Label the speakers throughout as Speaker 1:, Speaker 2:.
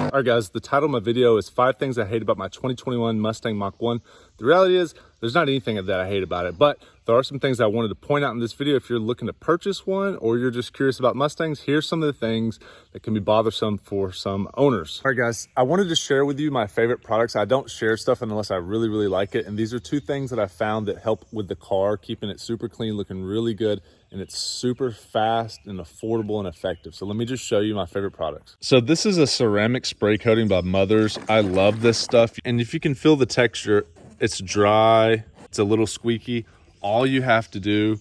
Speaker 1: All right, guys, the title of my video is 5 Things I Hate About My 2021 Mustang Mach 1. The reality is, there's not anything that I hate about it, but there are some things I wanted to point out in this video. If you're looking to purchase one or you're just curious about Mustangs, here's some of the things that can be bothersome for some owners. All right, guys, I wanted to share with you my favorite products. I don't share stuff unless I really, really like it. And these are 2 things that I found that help with the car, keeping it super clean, looking really good, and it's super fast and affordable and effective. So let me just show you my favorite products. So this is a ceramic spray coating by Mothers. I love this stuff. And if you can feel the texture, it's dry, it's a little squeaky. All you have to do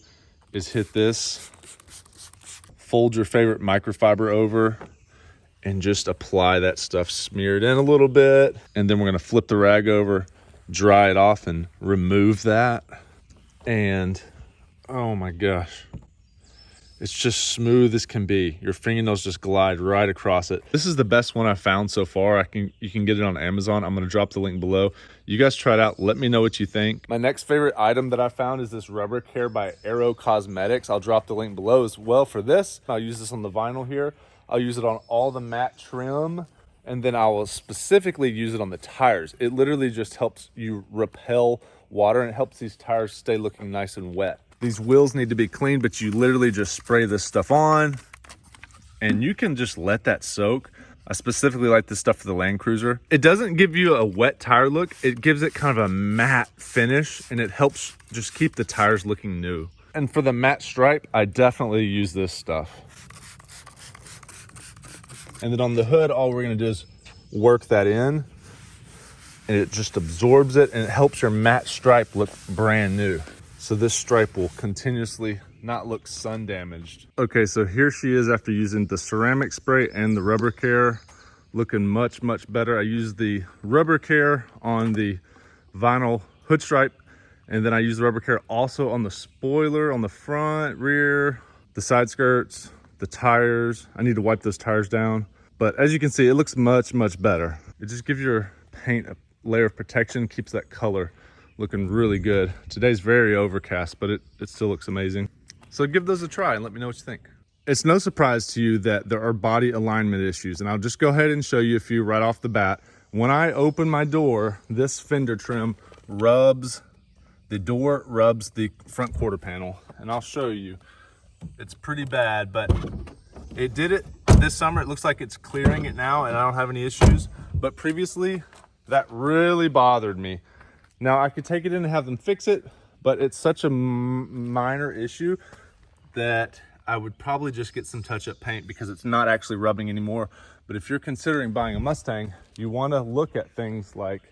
Speaker 1: is hit this, fold your favorite microfiber over, and just apply that stuff, smear it in a little bit. And then we're gonna flip the rag over, dry it off, and remove that. And oh my gosh, it's just smooth as can be. Your fingernails just glide right across it. This is the best one I've found so far. You can get it on Amazon. I'm gonna drop the link below. You guys try it out, let me know what you think. My next favorite item that I found is this rubber care by Aero Cosmetics. I'll drop the link below as well for this. I'll use this on the vinyl here. I'll use it on all the matte trim, and then I will specifically use it on the tires. It literally just helps you repel water, and it helps these tires stay looking nice and wet. These wheels need to be clean, but you literally just spray this stuff on and you can just let that soak. I specifically like this stuff for the Land Cruiser. It doesn't give you a wet tire look. It gives it kind of a matte finish, and it helps just keep the tires looking new. And for the matte stripe, I definitely use this stuff. And then on the hood, all we're gonna do is work that in, and it just absorbs it, and it helps your matte stripe look brand new. So this stripe will continuously not look sun damaged. Okay, so here she is after using the ceramic spray and the rubber care, looking much, much better. I used the rubber care on the vinyl hood stripe, and then I used the rubber care also on the spoiler, on the front, rear, the side skirts, the tires. I need to wipe those tires down. But as you can see, it looks much, much better. It just gives your paint a layer of protection, keeps that color looking really good. Today's very overcast, but it still looks amazing. So give those a try and let me know what you think. It's no surprise to you that there are body alignment issues, and I'll just go ahead and show you a few right off the bat. When I open my door, this fender trim rubs the door, rubs the front quarter panel, and I'll show you. It's pretty bad, but it did it this summer. It looks like it's clearing it now, and I don't have any issues. But previously, that really bothered me. Now, I could take it in and have them fix it, but it's such a minor issue that I would probably just get some touch-up paint because it's not actually rubbing anymore. But if you're considering buying a Mustang, you want to look at things like,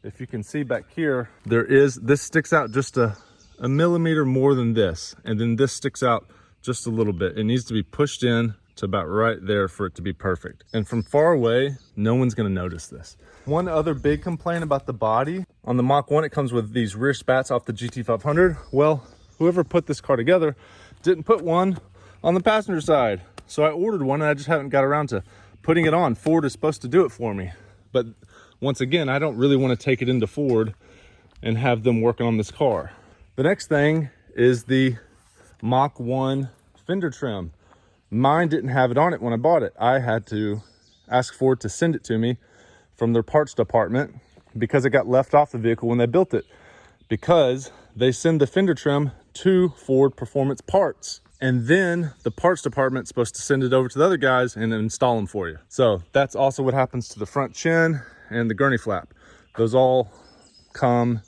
Speaker 1: if you can see back here, this sticks out just a millimeter more than this, and then this sticks out just a little bit. It needs to be pushed in to about right there for it to be perfect. And from far away, no one's gonna notice this. One other big complaint about the body, on the Mach 1, it comes with these rear spats off the GT500. Well, whoever put this car together didn't put one on the passenger side. So I ordered one and I just haven't got around to putting it on. Ford is supposed to do it for me. But once again, I don't really wanna take it into Ford and have them working on this car. The next thing is the Mach 1 fender trim. Mine didn't have it on it when I bought it. I had to ask Ford to send it to me from their parts department because it got left off the vehicle when they built it, because they send the fender trim to Ford Performance Parts, and then the parts department's supposed to send it over to the other guys and install them for you. So that's also what happens to the front chin and the gurney flap. Those all come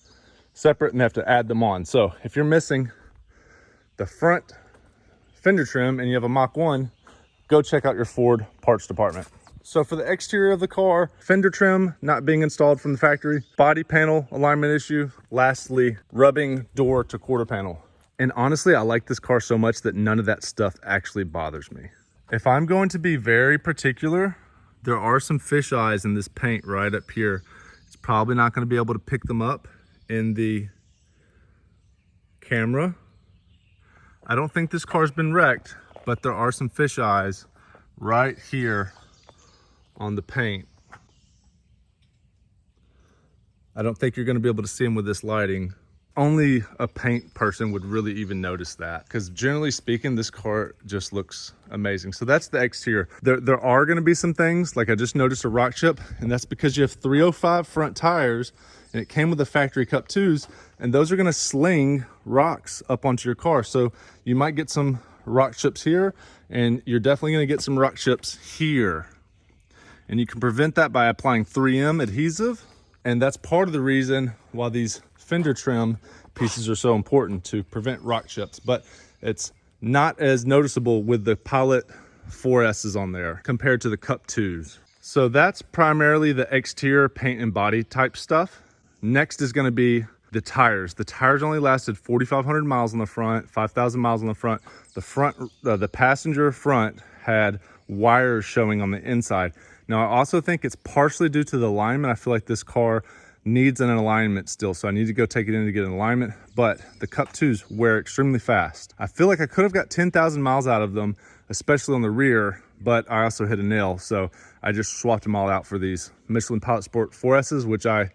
Speaker 1: separate and they have to add them on. So if you're missing the front fender trim and you have a Mach 1, go check out your Ford parts department. So for the exterior of the car, fender trim not being installed from the factory, body panel alignment issue, lastly, rubbing door to quarter panel. And honestly, I like this car so much that none of that stuff actually bothers me. If I'm going to be very particular, there are some fish eyes in this paint right up here. It's probably not going to be able to pick them up in the camera. I don't think this car's been wrecked, but there are some fish eyes right here on the paint. I don't think you're going to be able to see them with this lighting, only a paint person would really even notice that, because generally speaking, this car just looks amazing. So that's the exterior. There are going to be some things, like I just noticed a rock chip, and that's because you have 305 front tires, and it came with the factory Cup 2s, and those are going to sling rocks up onto your car. So you might get some rock chips here, and you're definitely going to get some rock chips here. And you can prevent that by applying 3M adhesive. And that's part of the reason why these fender trim pieces are so important, to prevent rock chips. But it's not as noticeable with the Pilot 4S's on there compared to the Cup 2s. So that's primarily the exterior paint and body type stuff. Next is going to be the tires. The tires only lasted 4,500 miles on the front, 5,000 miles on the front. The passenger front had wires showing on the inside. Now, I also think it's partially due to the alignment. I feel like this car needs an alignment still, so I need to go take it in to get an alignment. But the Cup 2s wear extremely fast. I feel like I could have got 10,000 miles out of them, especially on the rear, but I also hit a nail, so I just swapped them all out for these Michelin Pilot Sport 4S's, which I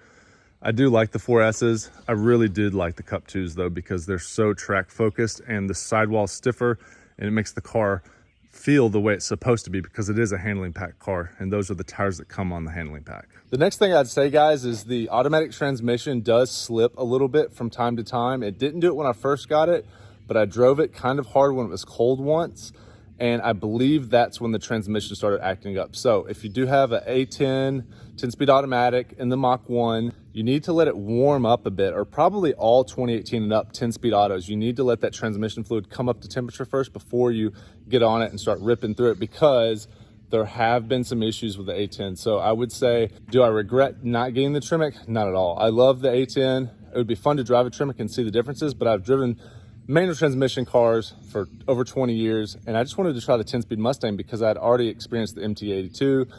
Speaker 1: do like the 4S's. I really did like the Cup 2s though, because they're so track focused and the sidewall's stiffer, and it makes the car feel the way it's supposed to be, because it is a handling pack car, and those are the tires that come on the handling pack. The next thing I'd say, guys, is the automatic transmission does slip a little bit from time to time. It didn't do it when I first got it, but I drove it kind of hard when it was cold once, and I believe that's when the transmission started acting up. So if you do have an A10 10-speed automatic in the Mach 1, you need to let it warm up a bit, or probably all 2018 and up 10-speed autos. You need to let that transmission fluid come up to temperature first before you get on it and start ripping through it, because there have been some issues with the A10. So I would say, do I regret not getting the Tremec? Not at all. I love the A10. It would be fun to drive a Tremec and see the differences, but I've driven manual transmission cars for over 20 years, and I just wanted to try the 10-speed Mustang because I had already experienced the MT82,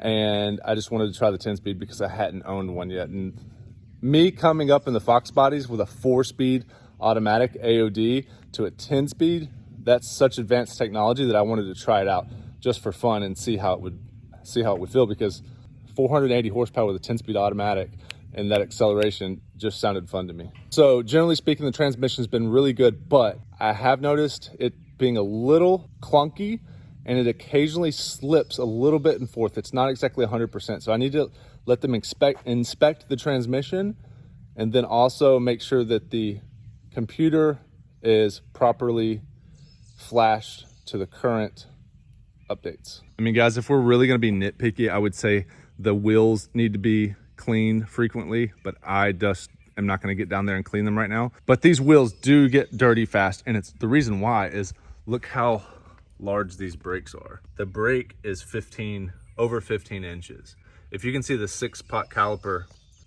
Speaker 1: and I just wanted to try the 10-speed because I hadn't owned one yet. And me coming up in the Fox bodies with a 4-speed automatic AOD to a 10-speed, that's such advanced technology that I wanted to try it out just for fun and see how it would feel, because 480 horsepower with a 10-speed automatic and that acceleration just sounded fun to me. So generally speaking, the transmission's been really good, but I have noticed it being a little clunky, and it occasionally slips a little bit and forth. It's not exactly 100%. So I need to let them inspect the transmission, and then also make sure that the computer is properly flashed to the current updates. I mean, guys, if we're really gonna be nitpicky, I would say the wheels need to be cleaned frequently, but I just am not going to get down there and clean them right now. But these wheels do get dirty fast, and it's the reason why is look how large these brakes are. The brake is over 15 inches. If you can see the 6-pot caliper,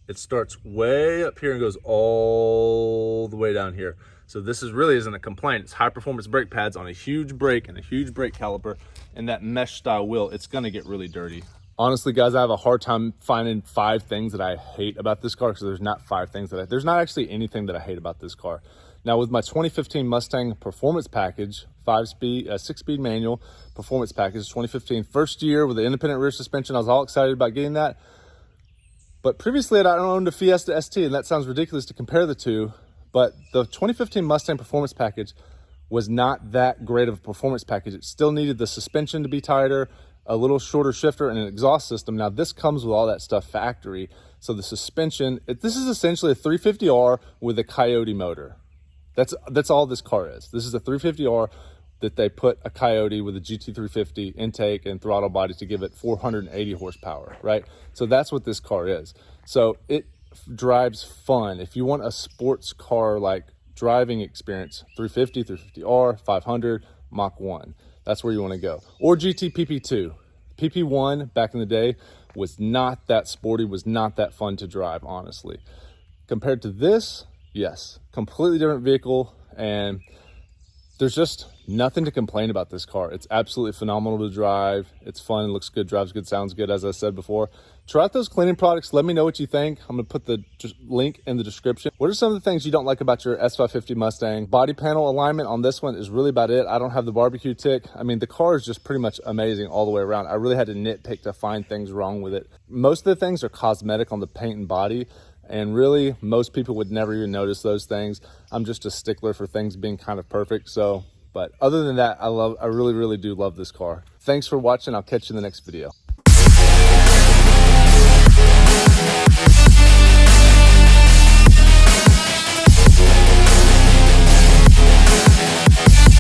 Speaker 1: it starts way up here and goes all the way down here. So this really isn't a complaint. It's high performance brake pads on a huge brake and a huge brake caliper, and that mesh style wheel, it's going to get really dirty. Honestly, guys, I have a hard time finding 5 things that I hate about this car, because there's not 5 things there's not actually anything that I hate about this car. Now, with my 2015 Mustang Performance Package, 6-speed manual Performance Package, 2015, first year with the independent rear suspension, I was all excited about getting that. But previously, I owned a Fiesta ST, and that sounds ridiculous to compare the two, but the 2015 Mustang Performance Package was not that great of a performance package. It still needed the suspension to be tighter, a little shorter shifter, and an exhaust system. Now this comes with all that stuff factory. So the suspension, this is essentially a 350R with a Coyote motor. That's all this car is. This is a 350R that they put a Coyote with a GT350 intake and throttle body to give it 480 horsepower, right? So that's what this car is. So it drives fun. If you want a sports car like driving experience, 350, 350R, 500, Mach 1. That's where you want to go. Or GT PP2. PP1 back in the day was not that sporty, was not that fun to drive, honestly. Compared to this, yes, completely different vehicle, and there's just nothing to complain about this car. It's absolutely phenomenal to drive. It's fun, looks good, drives good, sounds good, as I said before. Try out those cleaning products. Let me know what you think. I'm gonna put the link in the description. What are some of the things you don't like about your S550 Mustang? Body panel alignment on this one is really about it. I don't have the barbecue tick. I mean, the car is just pretty much amazing all the way around. I really had to nitpick to find things wrong with it. Most of the things are cosmetic on the paint and body, And really, most people would never even notice those things. I'm just a stickler for things being kind of perfect. So, but other than that, I really, really do love this car. Thanks for watching. I'll catch you in the next video.